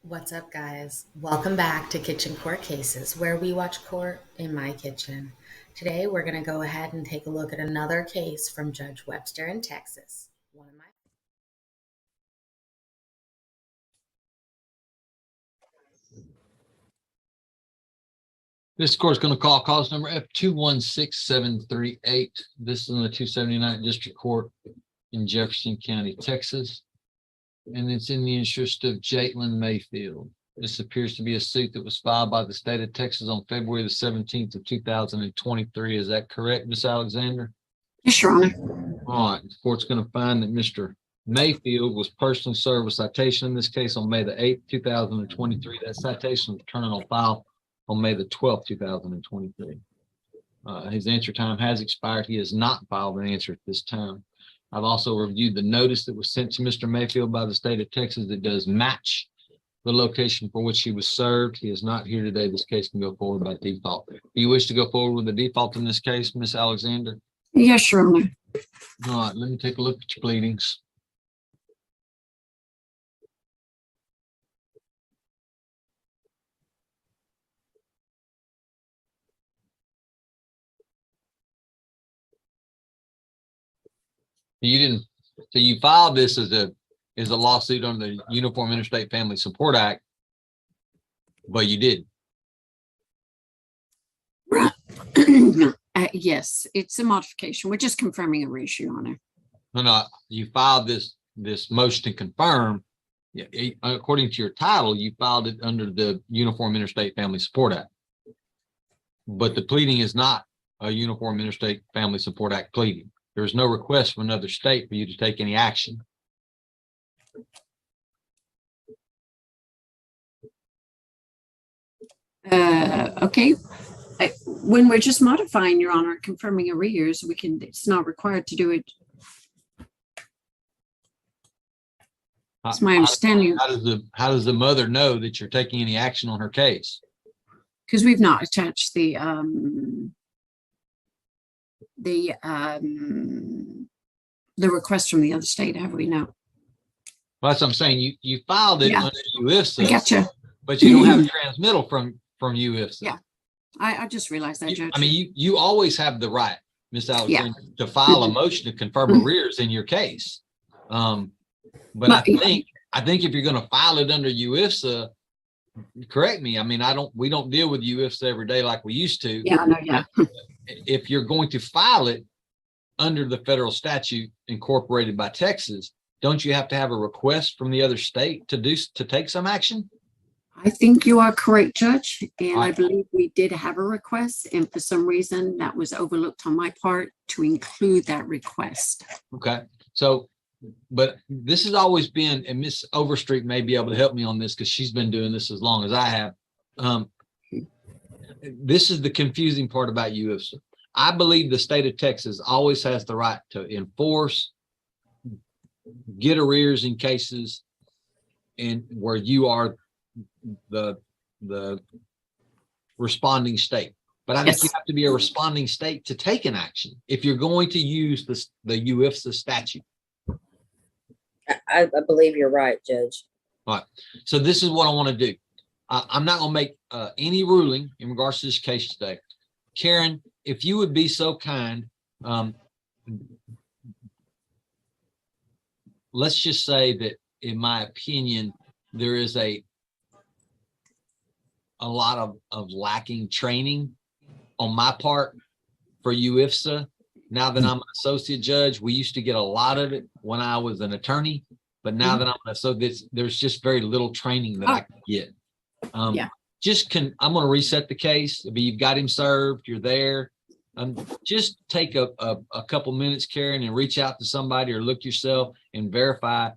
What's up, guys? Welcome back to Kitchen Court Cases, where we watch court in my kitchen. Today, we're going to go ahead and take a look at another case from Judge Webster in Texas. One of my This court is going to call cause number F216738. This is in the 279th District Court in Jefferson County, Texas. And it's in the interest of Jaitlin Mayfield. This appears to be a suit that was filed by the state of Texas on February the 17th of 2023. Is that correct, Ms. Alexander? Yes, Your Honor. All right, the court's going to find that Mr. Mayfield was personally served with citation in this case on May the 8th, 2023. That citation was returned on file on May the 12th, 2023. His answer time has expired. He has not filed an answer at this time. I've also reviewed the notice that was sent to Mr. Mayfield by the state of Texas that does match the location for which he was served. He is not here today. This case can go forward by default. Do you wish to go forward with the default in this case, Ms. Alexander? Yes, Your Honor. All right, let me take a look at your pleadings. So you filed this as a lawsuit under the Uniform Interstate Family Support Act, but you didn't. Right. Yes, it's a modification. We're just confirming arrears, Your Honor. No, you filed this motion to confirm. Yeah, according to your title, you filed it under the Uniform Interstate Family Support Act, but the pleading is not a Uniform Interstate Family Support Act pleading. There is no request from another state for you to take any action. Okay. When we're just modifying, Your Honor, confirming arrears, it's not required to do it. It's my understanding. How does the mother know that you're taking any action on her case? Because we've not attached the request from the other state, have we? No. Well, that's what I'm saying. You filed it under UIFSA. I gotcha. But you don't have a transmittal from UIFSA. Yeah. I just realized that, Judge. I mean, you always have the right, Ms. Alexander, to file a motion to confirm arrears in your case. But I think if you're going to file it under UIFSA, correct me. I mean, we don't deal with UIFSA every day like we used to. Yeah, I know. Yeah. If you're going to file it under the federal statute incorporated by Texas, don't you have to have a request from the other state to take some action? I think you are correct, Judge. And I believe we did have a request. And for some reason that was overlooked on my part to include that request. Okay. So, but this has always been, and Miss Overstreet may be able to help me on this because she's been doing this as long as I have. This is the confusing part about UIFSA. I believe the state of Texas always has the right to enforce, get arrears in cases and where you are the responding state. But I think you have to be a responding state to take an action if you're going to use the UIFSA statute. I believe you're right, Judge. All right. So this is what I want to do. I'm not going to make any ruling in regards to this case today. Karen, if you would be so kind, let's just say that, in my opinion, there is a lot of lacking training on my part for UIFSA. Now that I'm an associate judge, we used to get a lot of it when I was an attorney, but now that I'm an associate, there's just very little training that I can get. I'm going to reset the case. You've got him served. You're there. Just take a couple minutes, Karen, and reach out to somebody or look yourself and verify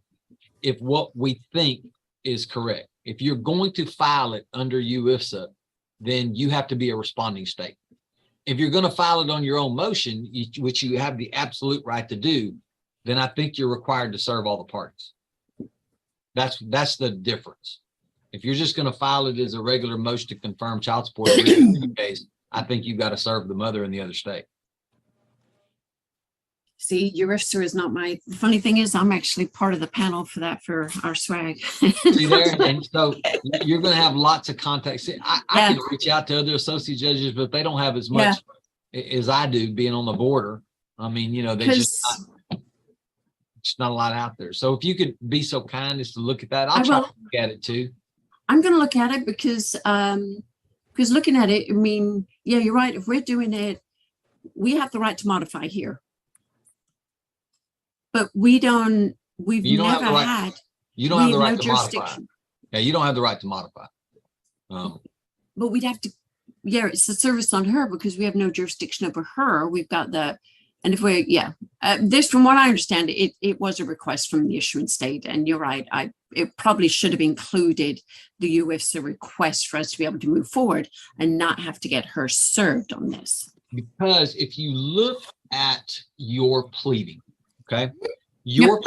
if what we think is correct. If you're going to file it under UIFSA, then you have to be a responding state. If you're going to file it on your own motion, which you have the absolute right to do, then I think you're required to serve all the parties. That's the difference. If you're just going to file it as a regular motion to confirm child support case, I think you've got to serve the mother in the other state. See, Webster is not my, the funny thing is, I'm actually part of the panel for that, for our swag. See there? And so you're going to have lots of contacts. See, I Yeah. can reach out to other associate judges, but they don't have as much as I do being on the border. I mean, you know, they just not a lot out there. So if you could be so kind as to look at that, I'll try to look at it too. I'm going to look at it because looking at it, I mean, yeah, you're right. If we're doing it, we have the right to modify here. But we've never had. You don't have the right no to modify. Yeah, you don't have the right to modify. But we'd have to, yeah, it's a service on her because we have no jurisdiction over her. We've got and if this, from what I understand, it was a request from the issuing state. And you're right, it probably should have included the UFSA request for us to be able to move forward and not have to get her served on this. Because if you look at your pleading, okay, your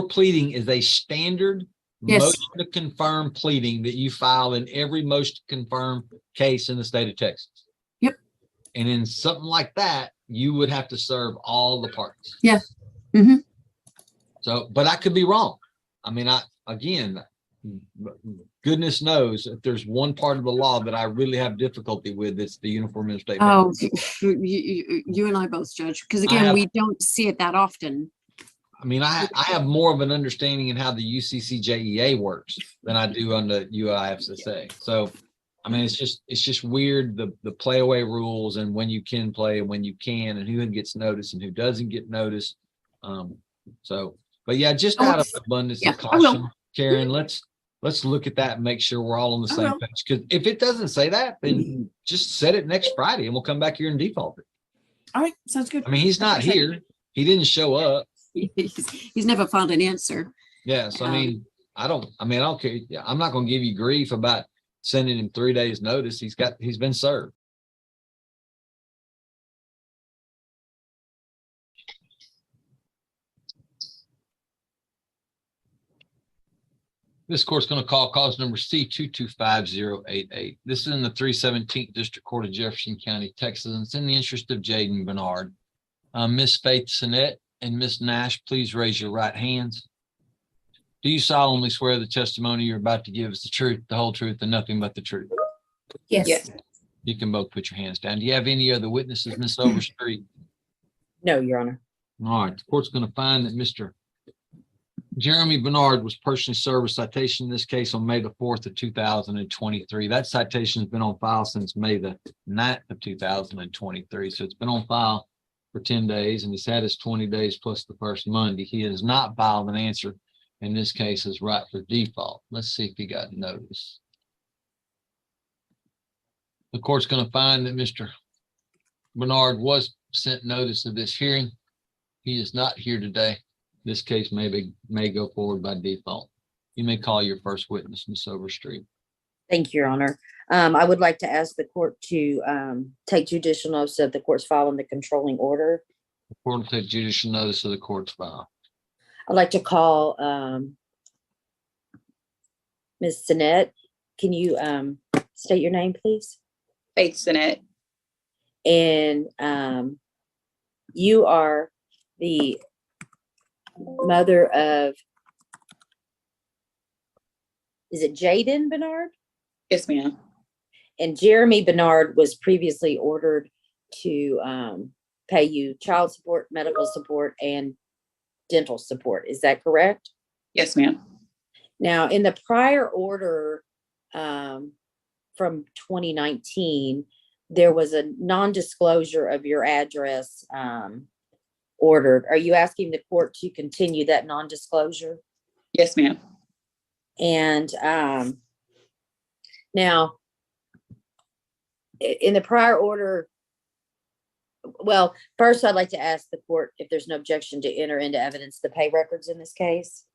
pleading is a standard motion to confirm pleading that you file in every motion to confirm case in the state of Texas. Yep. And in something like that, you would have to serve all the parties. Yeah. Mm-hmm. So, but I could be wrong. I mean, goodness knows if there's one part of the law that I really have difficulty with, it's the Uniform Interstate. Oh, you and I both, Judge, because again, we don't see it that often. I mean, I have more of an understanding in how the UCCJEA works than I do on the UIFSA. So, I mean, it's just weird, the play away rules and when you can play and when you can and who gets noticed and who doesn't get noticed. But yeah, just out of abundance of caution, Karen, let's look at that and make sure we're all on the same page. Because if it doesn't say that, then just set it next Friday and we'll come back here and default it. All right, sounds good. I mean, he's not here. He didn't show up. He's never found an answer. Yeah, so I don't care. Yeah, I'm not going to give you grief about sending him 3 days notice. He's been served. This court's going to call cause number C225-088. This is in the 317th District Court of Jefferson County, Texas, and it's in the interest of Jaden Bernard. Miss Faith Sinnett and Miss Nash, please raise your right hands. Do you solemnly swear the testimony you're about to give is the truth, the whole truth, and nothing but the truth? Yes. You can both put your hands down. Do you have any other witnesses, Miss Overstreet? No, Your Honor. All right, the court's going to find that Mr. Jeremy Bernard was personally served with citation in this case on May the 4th of 2023. That citation has been on file since May the 9th of 2023. So it's been on file for 10 days and he's had his 20 days plus the first Monday. He has not filed an answer in this case is right for default. Let's see if he got notice. The court's going to find that Mr. Bernard was sent notice of this hearing. He is not here today. This case may go forward by default. You may call your first witness, Ms. Overstreet. Thank you, Your Honor. I would like to ask the court to take judicial notice of the court's file in the controlling order. The court will take judicial notice of the court's file. I'd like to call Ms. Sinnett. Can you state your name, please? Faith Sinnett. And you are the mother of, is it Jaden Bernard? Yes, ma'am. And Jeremy Bernard was previously ordered to pay you child support, medical support, and dental support. Is that correct? Yes, ma'am. Now, in the prior order from 2019, there was a non-disclosure of your address ordered. Are you asking the court to continue that non-disclosure? Yes, ma'am. And now, in the prior order, well, first I'd like to ask the court if there's no objection to enter into evidence the pay records in this case.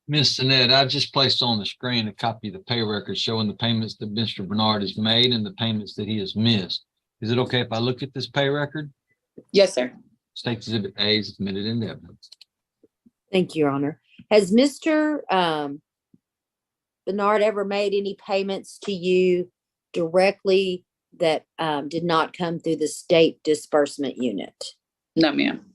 Ms. Sinnett, I just placed on the screen a copy of the pay record showing the payments that Mr. Bernard has made and the payments that he has missed. Is it okay if I look at this pay record? Yes, sir. State Exhibit A is admitted into evidence. Thank you, Your Honor. Has Mr. Bernard ever made any payments to you directly that did not come through the state disbursement unit? No, ma'am.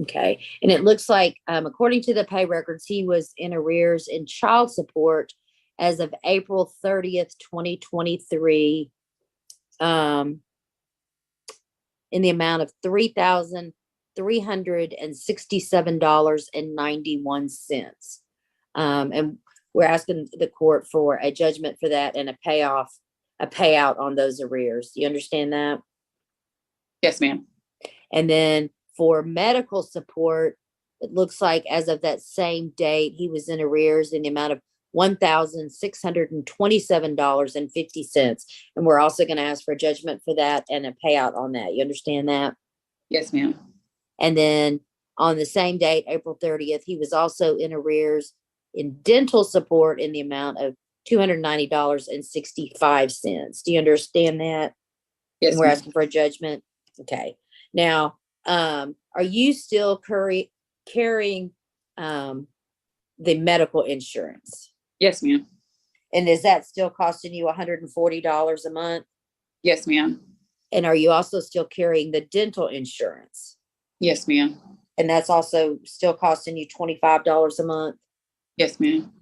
Okay, and it looks like, according to the pay records, he was in arrears in child support as of April 30th, 2023, in the amount of $3,367.91. And we're asking the court for a judgment for that and a payout on those arrears. Do you understand that? Yes, ma'am. And then for medical support, it looks like as of that same date, he was in arrears in the amount of $1,627.50. And we're also going to ask for a judgment for that and a payout on that. You understand that? Yes, ma'am. And then on the same date, April 30th, he was also in arrears in dental support in the amount of $290.65. Do you understand that? Yes, And we're ma'am. asking for a judgment. Okay. Now, are you still carrying the medical insurance? Yes, ma'am. And is that still costing you $140 a month? Yes, ma'am. And are you also still carrying the dental insurance? Yes, ma'am. And that's also still costing you $25 a month? Yes, ma'am.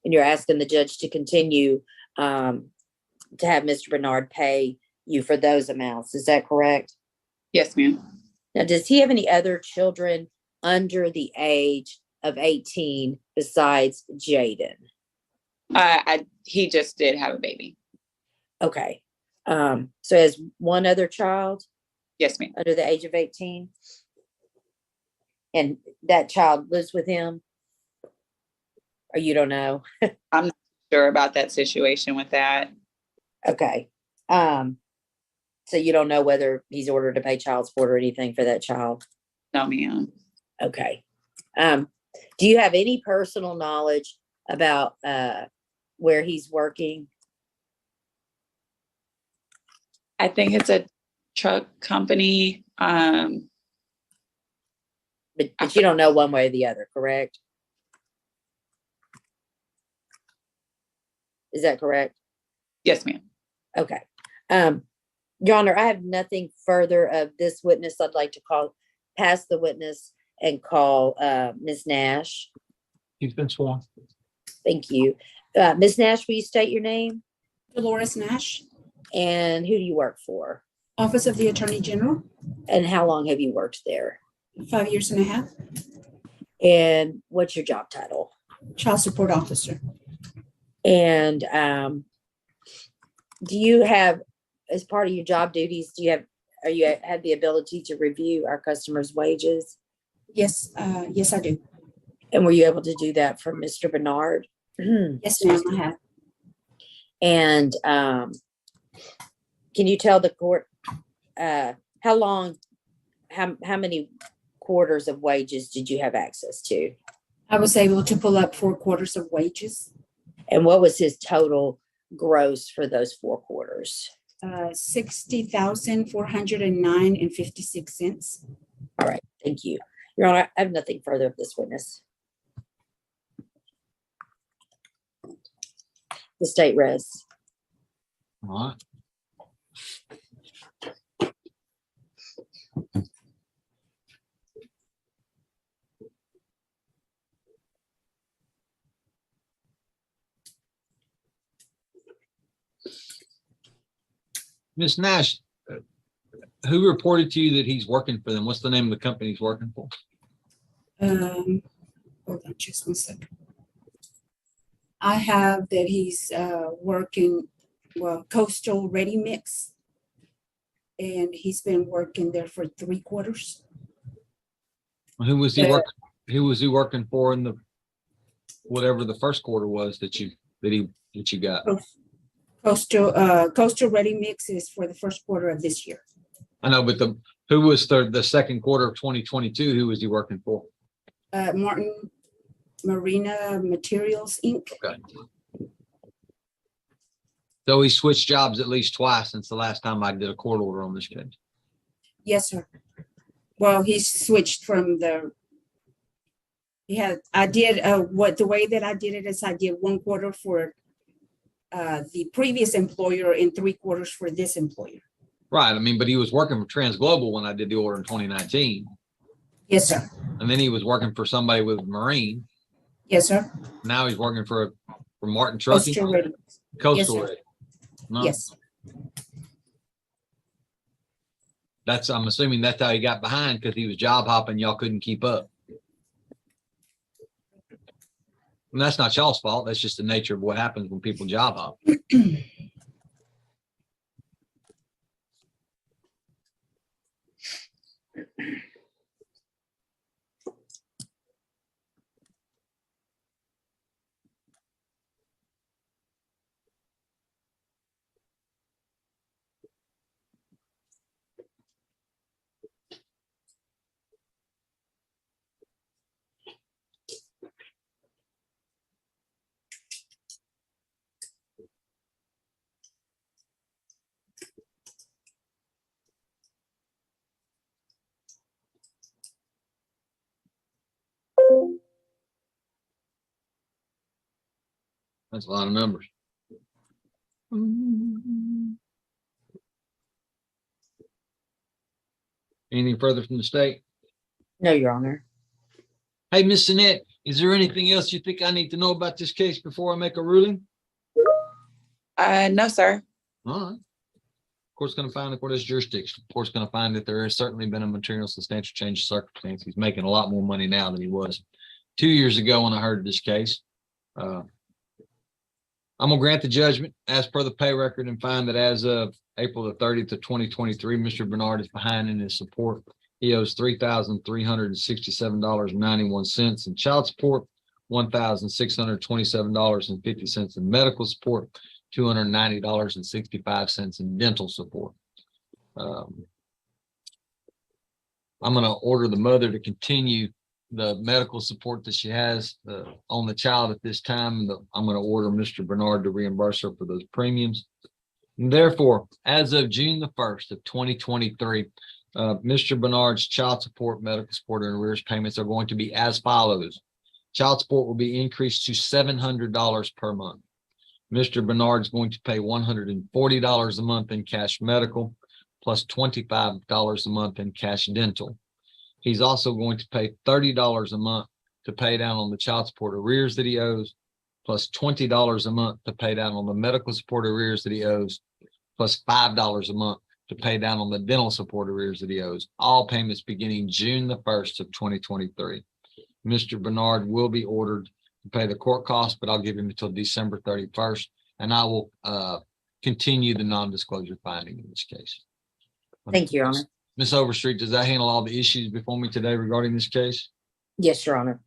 And you're asking the judge to continue to have Mr. Bernard pay you for those amounts. Is that correct? Yes, ma'am. Now, does he have any other children under the age of 18 besides Jaden? He just did have a baby. Okay. So has one other child Yes, ma'am. under the age of 18? And that child lives with him? Or you don't know? Sure about that situation with that. Okay. So you don't know whether he's ordered to pay child support or anything for that child? No, ma'am. Okay. Do you have any personal knowledge about where he's working? I think it's a truck company. But you don't know one way or the other, correct? Is that correct? Yes, ma'am. Okay. Your Honor, I have nothing further of this witness. I'd like to pass the witness and call Ms. Nash. He's been sworn. Thank you. Ms. Nash, will you state your name? Dolores Nash, And who do you work for? Office of the Attorney General, And how long have you worked there? 5 years and a half, And what's your job title? Child Support Officer. And do you have, as part of your job duties, have the ability to review our customers' wages? Yes, yes, I do. And were you able to do that for Mr. Bernard? Yes, ma'am, I have. And can you tell the court how many quarters of wages did you have access to? I was able to pull up 4 quarters of wages, And what was his total gross for those 4 quarters? $60,409.56. All right, thank you. Your Honor, I have nothing further of this witness. The state rests. All right. Ms. Nash, who reported to you that he's working for them? What's the name of the company he's working for? Hold on just 1 second. I have that he's working, Coastal Ready Mix. And he's been working there for 3 quarters. Who was he working for in the whatever the first quarter was that you got? Coastal Ready Mix is for the first quarter of this year. I know, but who was the second quarter of 2022? Who was he working for? Martin Marina Materials, Inc. Okay. So he switched jobs at least twice since the last time I did a court order on this case. Yes, sir. Well, he switched from the, I did, the way that I did it is I did 1 quarter for the previous employer and 3 quarters for this employer. Right. I mean, but he was working for TransGlobal when I did the order in 2019. Yes, sir. And then he was working for somebody with Marine. Yes, sir. Now he's working for Martin Trucking. Coastal Ready. Coastal sir. Ready. No, Yes. I'm assuming that's how he got behind, because he was job hopping. Y'all couldn't keep up. And that's not y'all's fault. That's just the nature of what happens when people job hop. That's a lot of numbers. Anything further from the state? No, Your Honor. Hey, Miss Annette, is there anything else you think I need to know about this case before I make a ruling? No, sir. All right. Court's going to find the court has jurisdiction. Court's going to find that there has certainly been a material substantial change of circumstance. He's making a lot more money now than he was 2 years ago when I heard this case. I'm going to grant the judgment as per the pay record and find that as of April the 30th of 2023, Mr. Bernard is behind in his support. He owes $3,367.91 in child support, $1,627.50 in medical support, $290.65 in dental support. I'm going to order the mother to continue the medical support that she has on the child at this time. I'm going to order Mr. Bernard to reimburse her for those premiums. And therefore, as of June the 1st of 2023, Mr. Bernard's child support, medical support, and arrears payments are going to be as follows. Child support will be increased to $700 per month. Mr. Bernard's going to pay $140 a month in cash medical, plus $25 a month in cash dental. He's also going to pay $30 a month to pay down on the child support arrears that he owes, plus $20 a month to pay down on the medical support arrears that he owes, plus $5 a month to pay down on the dental support arrears that he owes. All payments beginning June the 1st of 2023. Mr. Bernard will be ordered to pay the court costs, but I'll give him until December 31st, and I will continue the non-disclosure finding in this case. Thank you, Your Honor. Ms. Overstreet, does that handle all the issues before me today regarding this case? Yes, Your Honor.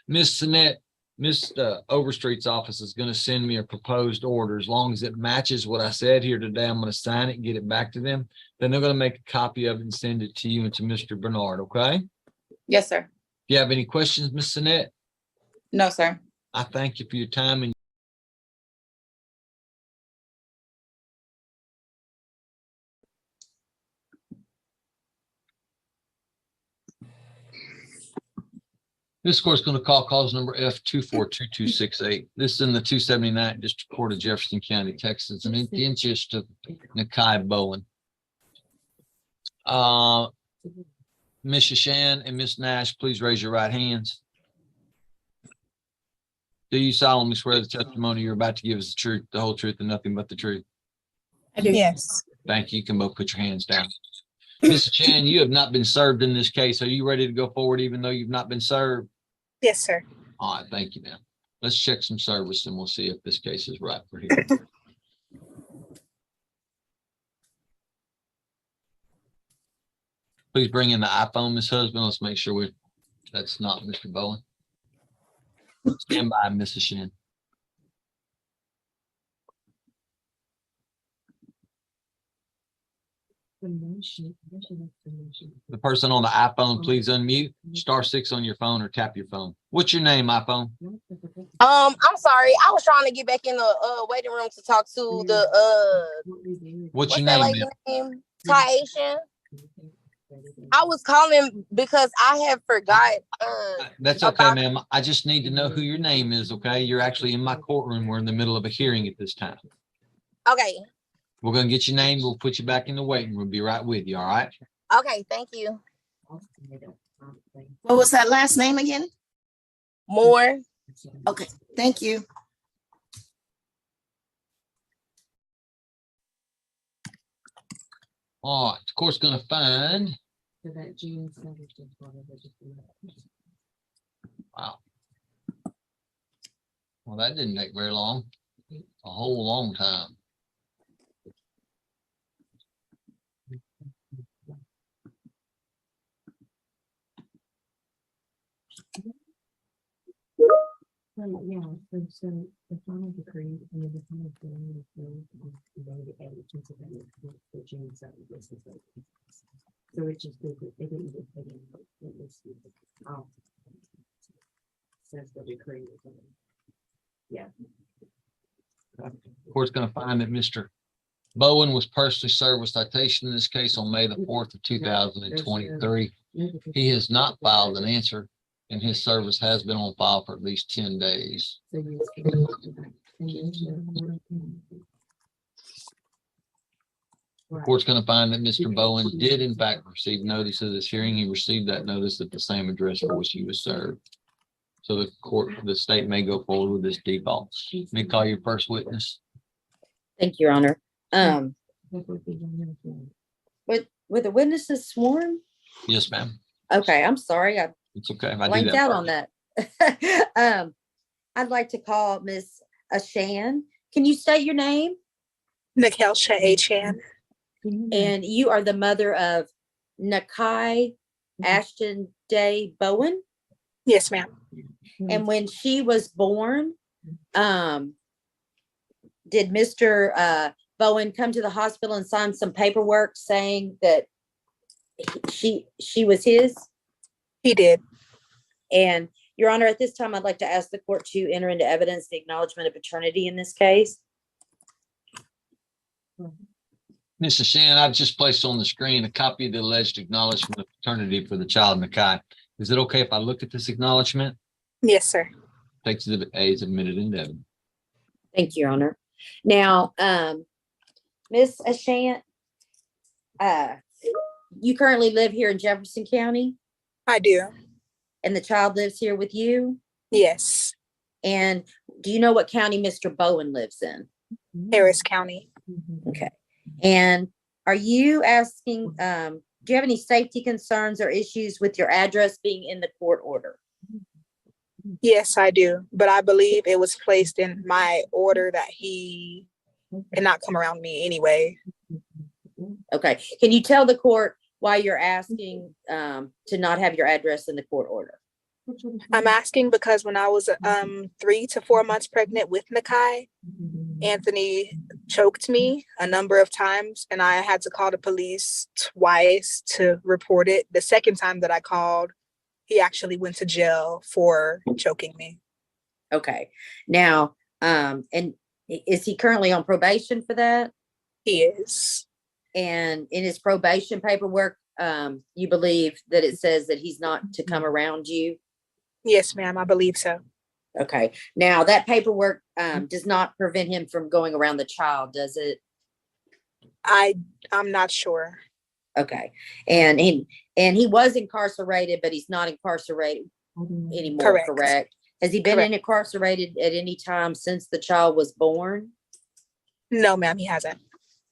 Ms. Sinnette, Ms. Overstreet's office is going to send me a proposed order. As long as it matches what I said here today, I'm going to sign it and get it back to them. Then they're going to make a copy of it and send it to you and to Mr. Bernard, okay? Yes, sir. If you have any questions, Ms. Sinnette, No, sir. I thank you for your time and this court's going to call cause number F242268. This is in the 279th District Court of Jefferson County, Texas, and in the interest of Nakai Bowen. Ms. Shan and Ms. Nash, please raise your right hands. Do you solemnly swear the testimony you're about to give is the truth, the whole truth, and nothing but the truth? I do. Yes. Thank you. You can both put your hands down. Ms. Chan, you have not been served in this case. Are you ready to go forward even though you've not been served? Yes, sir. All right, thank you, ma'am. Let's check some service and we'll see if this case is right for here. Please bring in the iPhone, Ms. Husband. Let's make sure that's not Mr. Bowen. Stand by, Mrs. Shin. The person on the iPhone, please unmute. *6 on your phone or tap your phone. What's your name, iPhone? I'm sorry. I was trying to get back in the waiting room to talk to the What's your that name, lady ma'am? name? Taisha. I was calling because I have forgot. That's okay, about- ma'am. I just need to know who your name is, okay? You're actually in my courtroom. We're in the middle of a hearing at this time. Okay. We're gonna get your name. We'll put you back in the waiting room. We'll be right with you, all right? Okay. Thank you. What was that last name again? More. Okay, thank you. All right, the court's gonna find. Wow. Well, that didn't take very long. A whole long time. Yeah, so the final decree and the final hearing the June 7th business. So it just they didn't get paid. It was says the decree. Yeah. The court's gonna find that Mr. Bowen was personally served with citation in this case on May the 4th of 2023. He has not filed an answer, and his service has been on file for at least 10 days. The court's going to find that Mr. Bowen did in fact receive notice of this hearing. He received that notice at the same address for which he was served. So the state may go forward with this default. Let me call your first witness. Thank you, Your Honor. Were the witnesses sworn? Yes, ma'am. Okay, I'm sorry. I It's okay. If I do blanked that out first. on that. I'd like to call Miss Ashan. Can you state your name? Nikelsha A. Chan. And you are the mother of Nakai Ashton Day Bowen. Yes, ma'am. And when she was born, did Mr. Bowen come to the hospital and sign some paperwork saying that she was his? He did. And Your Honor, at this time, I'd like to ask the court to enter into evidence the acknowledgement of paternity in this case. Mrs. Shan, I've just placed on the screen a copy of the alleged acknowledgement of paternity for the child Nakai. Is it okay if I look at this acknowledgement? Yes, sir. Takes Exhibit A is admitted into evidence. Thank you, Your Honor. Now, Ms. Ashant, you currently live here in Jefferson County, I do. and the child lives here with you? Yes. And do you know what county Mr. Bowen lives in? Harris County. Okay. And are you asking, do you have any safety concerns or issues with your address being in the court order? Yes, I do. But I believe it was placed in my order that he cannot come around me anyway. Okay. Can you tell the court why you're asking to not have your address in the court order? I'm asking because when I was 3 to 4 months pregnant with Nakai, Anthony choked me a number of times, and I had to call the police twice to report it. The second time that I called, he actually went to jail for choking me. Okay. Now, and is he currently on probation for that? He is. And in his probation paperwork, you believe that it says that he's not to come around you? Yes, ma'am. I believe so. Okay. Now that paperwork does not prevent him from going around the child, does it? I'm not sure. Okay. And he was incarcerated, but he's not incarcerated anymore, correct? Has he been incarcerated at any time since the child was born? No, ma'am, he hasn't.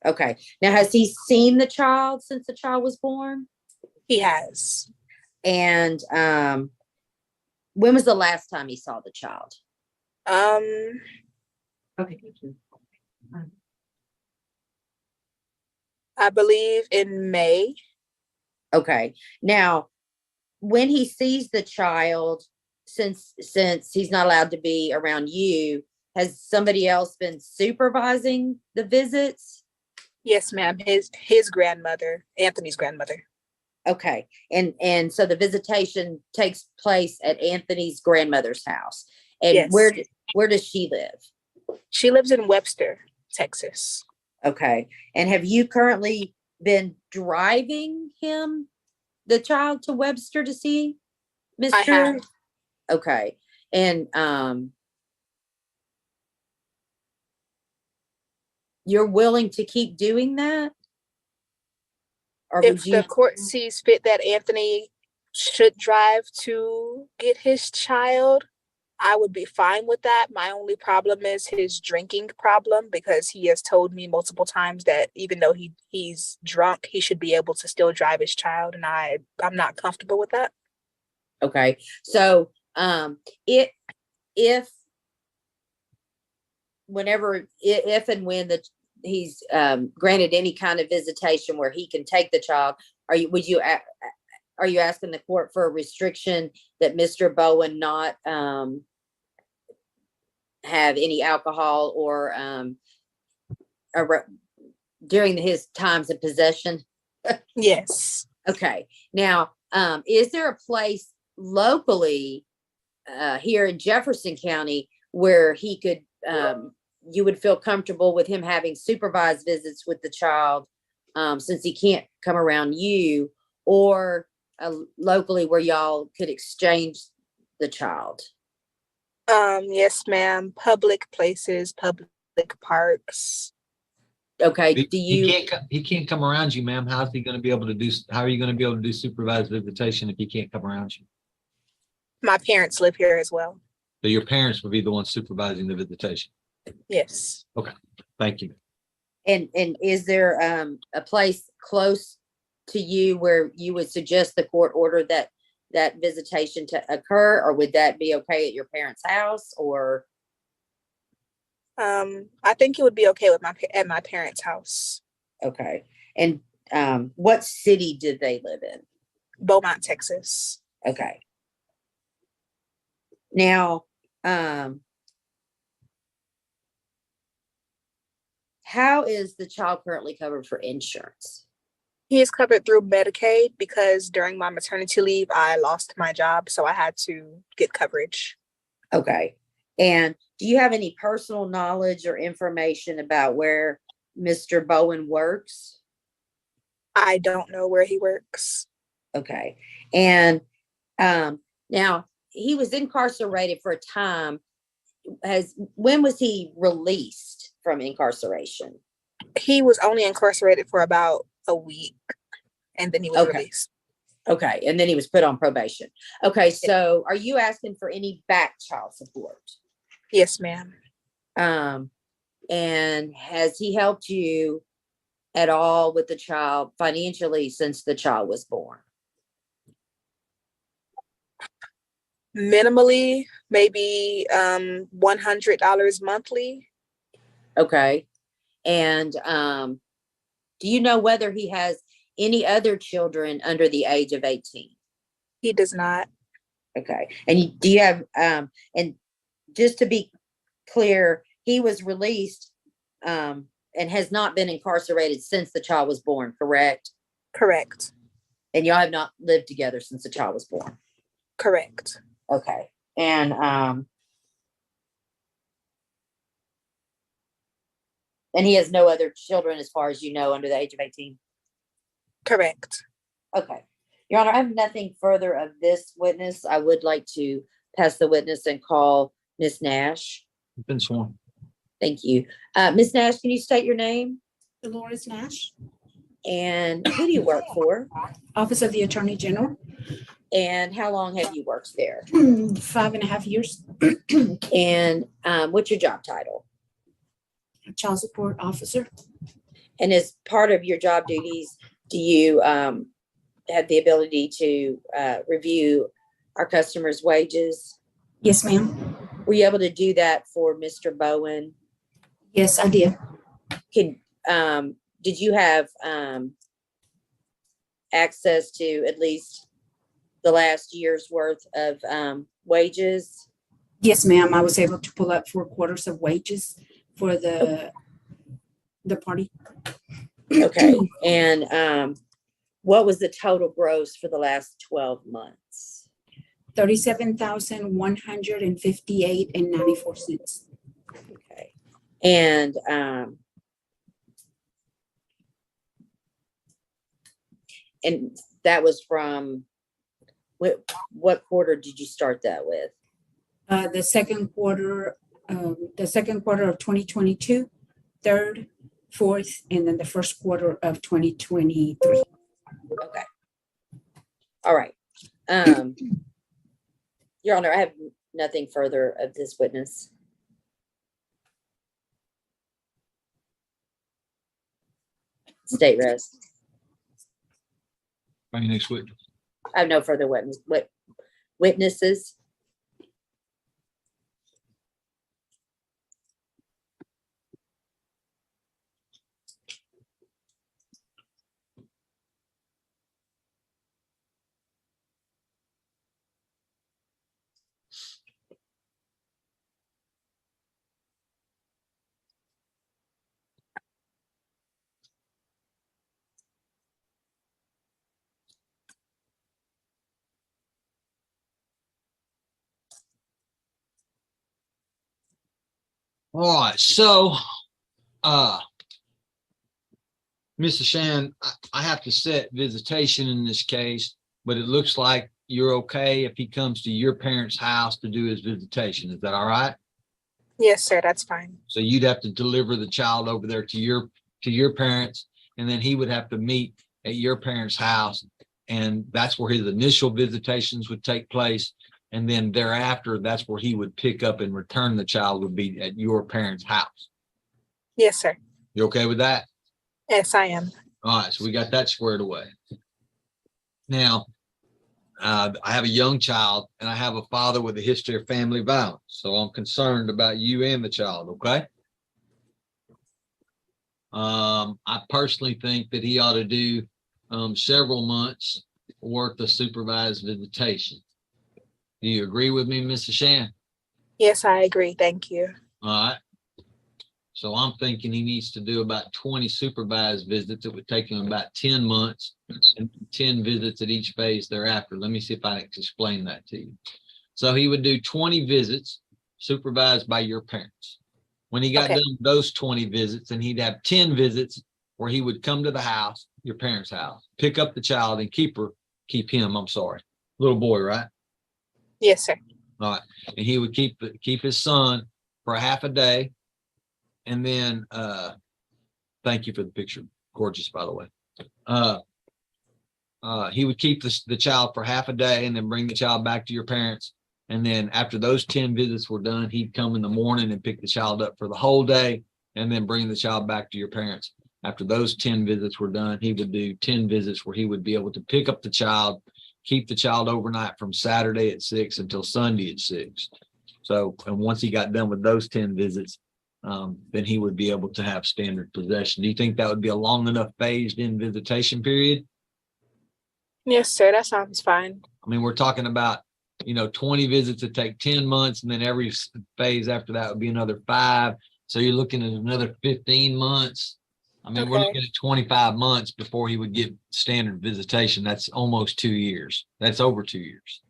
Okay. Now, has he seen the child since the child was born? He has. And when was the last time he saw the child? Okay. I believe in May. Okay. Now, when he sees the child, since he's not allowed to be around you, has somebody else been supervising the visits? Yes, ma'am. His grandmother, Anthony's grandmother. Okay. And so the visitation takes place at Anthony's grandmother's house. And Yes. Where does she live? She lives in Webster, Texas. Okay. And have you currently been driving him the child to Webster to see? I have. Mr. Okay. And you're willing to keep doing that? Or If would you? the court sees fit that Anthony should drive to get his child, I would be fine with that. My only problem is his drinking problem, because he has told me multiple times that even though he's drunk, he should be able to still drive his child, and I'm not comfortable with that. Okay. So if if and when he's granted any kind of visitation where he can take the child, are you asking the court for a restriction that Mr. Bowen not have any alcohol or during his times of possession? Yes. Okay. Now, is there a place locally here in Jefferson County where he could, you would feel comfortable with him having supervised visits with the child, since he can't come around you, or locally where y'all could exchange the child? Yes, ma'am. Public places, public parks. Okay. He can't come around you, ma'am. How are you going to be able to do supervised visitation if he can't come around you? My parents live here as well. So your parents would be the ones supervising the visitation. Yes. Okay. Thank you. And is there a place close to you where you would suggest the court order that visitation to occur, or would that be okay at your parents' house, or? I think it would be okay with at my parents' house. Okay. And what city did they live in? Beaumont, Texas. Okay. Now, how is the child currently covered for insurance? He is covered through Medicaid because during my maternity leave, I lost my job, so I had to get coverage. Okay. And do you have any personal knowledge or information about where Mr. Bowen works? I don't know where he works. Okay. And now he was incarcerated for a time. When was he released from incarceration? He was only incarcerated for about a week, and then he was released. Okay. And then he was put on probation. Okay. So are you asking for any back child support? Yes, ma'am. And has he helped you at all with the child financially since the child was born? Minimally, maybe $100 monthly. Okay. And do you know whether he has any other children under the age of 18? He does not. Okay. And do you have and just to be clear, he was released and has not been incarcerated since the child was born, correct? Correct. And y'all have not lived together since the child was born? Correct. Okay. And he has no other children as far as you know under the age of 18? Correct. Okay. Your Honor, I have nothing further of this witness. I would like to pass the witness and call Ms. Nash. You've been sworn. Thank you. Ms. Nash, can you state your name? Dolores Nash, And who do you work for? Office of the Attorney General. And how long have you worked there? 5.5 years. And what's your job title? Child support officer. And as part of your job duties, do you have the ability to review our customers' wages? Yes, ma'am. Were you able to do that for Mr. Bowen? Yes, I did. Did you have access to at least the last year's worth of wages? Yes, ma'am. I was able to pull up 4 quarters of wages for the party. Okay. And what was the total gross for the last 12 months? $37,158.94. Okay. And that was from, what quarter did you start that with? The second quarter of 2022, third, fourth, and then the first quarter of 2023. Okay. All right. Your Honor, I have nothing further of this witness. State rest. Bring next witness. I have no further witnesses. All right, so Mr. Shan, I have to set visitation in this case, but it looks like you're okay if he comes to your parents' house to do his visitation. Is that all right? Yes, sir. That's fine. So you'd have to deliver the child over there to your parents, and then he would have to meet at your parents' house, and that's where his initial visitations would take place. And then thereafter, that's where he would pick up and return the child would be at your parents' house. Yes, sir. You okay with that? Yes, I am. All right, so we got that squared away. Now, I have a young child and I have a father with a history of family violence. So I'm concerned about you and the child, okay? I personally think that he ought to do several months worth of supervised visitation. Do you agree with me, Mrs. Shan? Yes, I agree. Thank you. All right. So I'm thinking he needs to do about 20 supervised visits. It would take him about 10 months and 10 visits at each phase thereafter. Let me see if I can explain that to you. So he would do 20 visits supervised by your parents. When he got Okay. done with those 20 visits, and he'd have 10 visits where he would come to the house, your parents' house, pick up the child and keep him, little boy, right? Yes, sir. All right. And he would keep his son for half a day. And then, thank you for the picture. Gorgeous, by the way. He would keep the child for half a day and then bring the child back to your parents. And then after those 10 visits were done, he'd come in the morning and pick the child up for the whole day and then bring the child back to your parents. After those 10 visits were done, he would do 10 visits where he would be able to pick up the child, keep the child overnight from Saturday at 6 until Sunday at 6. So, and once he got done with those 10 visits, then he would be able to have standard possession. Do you think that would be a long enough phased in visitation period? Yes, sir. That sounds fine. I mean, we're talking about, 20 visits that take 10 months, and then every phase after that would be another 5. So you're looking at another 15 months. I mean, we're Okay. looking at 25 months before he would get standard visitation. That's almost 2 years. That's over 2 years.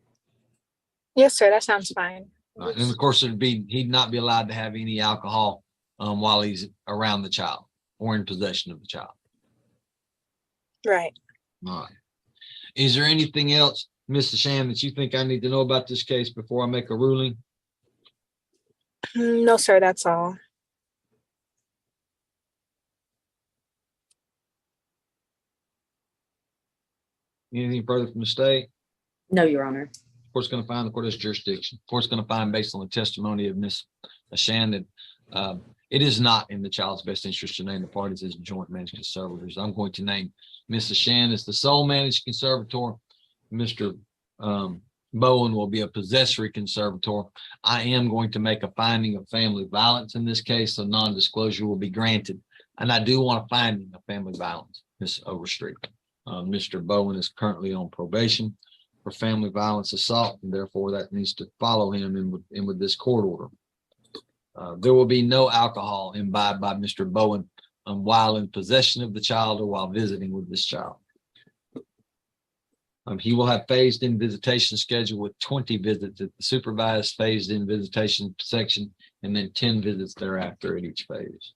Yes, sir. That sounds fine. And of course, he'd not be allowed to have any alcohol while he's around the child or in possession of the child. Right. All right. Is there anything else, Mr. Shan, that you think I need to know about this case before I make a ruling? No, sir. That's all. Anything further from the state? No, Your Honor. Court's going to find the court has jurisdiction. Court's going to find, based on the testimony of Ms. Shan, that it is not in the child's best interest to name the parties as joint managed conservators. I'm going to name Mrs. Shan as the sole managed conservator. Mr. Bowen will be a possessory conservator. I am going to make a finding of family violence in this case, so non-disclosure will be granted. And I do want a finding of family violence, Ms. Overstreet. Mr. Bowen is currently on probation for family violence assault, and therefore that needs to follow him in with this court order. There will be no alcohol imbibed by Mr. Bowen while in possession of the child or while visiting with this child. He will have phased in visitation schedule with 20 visits at the supervised phased in visitation section, and then 10 visits thereafter at each phase.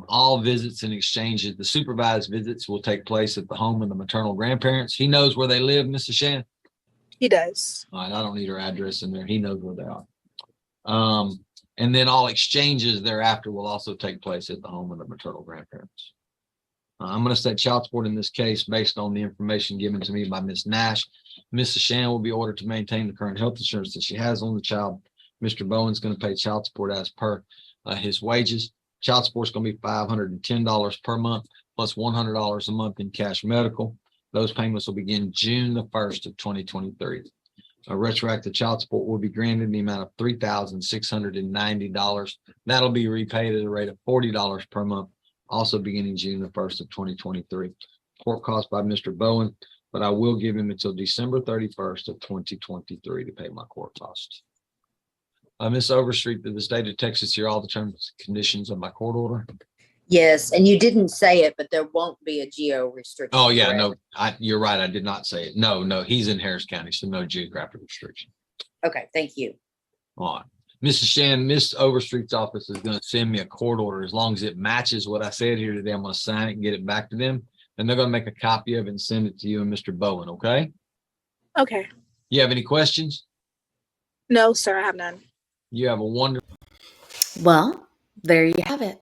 All visits and exchanges, the supervised visits will take place at the home of the maternal grandparents. He knows where they live, Mrs. Shan. He does. All right, I don't need her address in there. He knows where they are. And then all exchanges thereafter will also take place at the home of the maternal grandparents. I'm going to set child support in this case based on the information given to me by Ms. Nash. Mrs. Shan will be ordered to maintain the current health insurance that she has on the child. Mr. Bowen's going to pay child support as per his wages. Child support is going to be $510 per month plus $100 a month in cash medical. Those payments will begin June the 1st of 2023. A retroactive child support will be granted in the amount of $3,690. That'll be repaid at a rate of $40 per month, also beginning June the 1st of 2023. Court cost by Mr. Bowen, but I will give him until December 31st of 2023 to pay my court costs. Ms. Overstreet, did the state of Texas hear all the terms and conditions of my court order? Yes, and you didn't say it, but there won't be a geo restriction. Oh, yeah, correct? no, you're right. I did not say it. No, he's in Harris County, so no geographic restriction. Okay, thank you. All right. Mrs. Shan, Miss Overstreet's office is going to send me a court order. As long as it matches what I said here today, I'm going to sign it and get it back to them. And they're going to make a copy of it and send it to you and Mr. Bowen, okay? Okay. You have any questions? No, sir, I have none. You have a wonderful. Well, there you have it.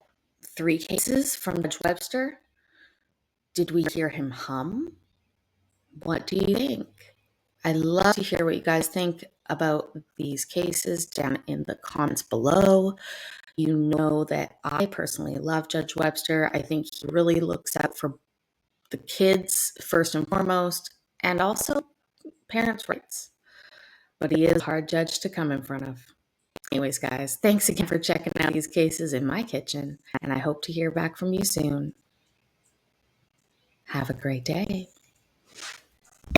3 cases from Judge Webster. Did we hear him hum? What do you think? I'd love to hear what you guys think about these cases down in the comments below. You know that I personally love Judge Webster. I think he really looks out for the kids first and foremost, and also parents' rights. But he is a hard judge to come in front of. Anyways, guys, thanks again for checking out these cases in my kitchen, and I hope to hear back from you soon. Have a great day.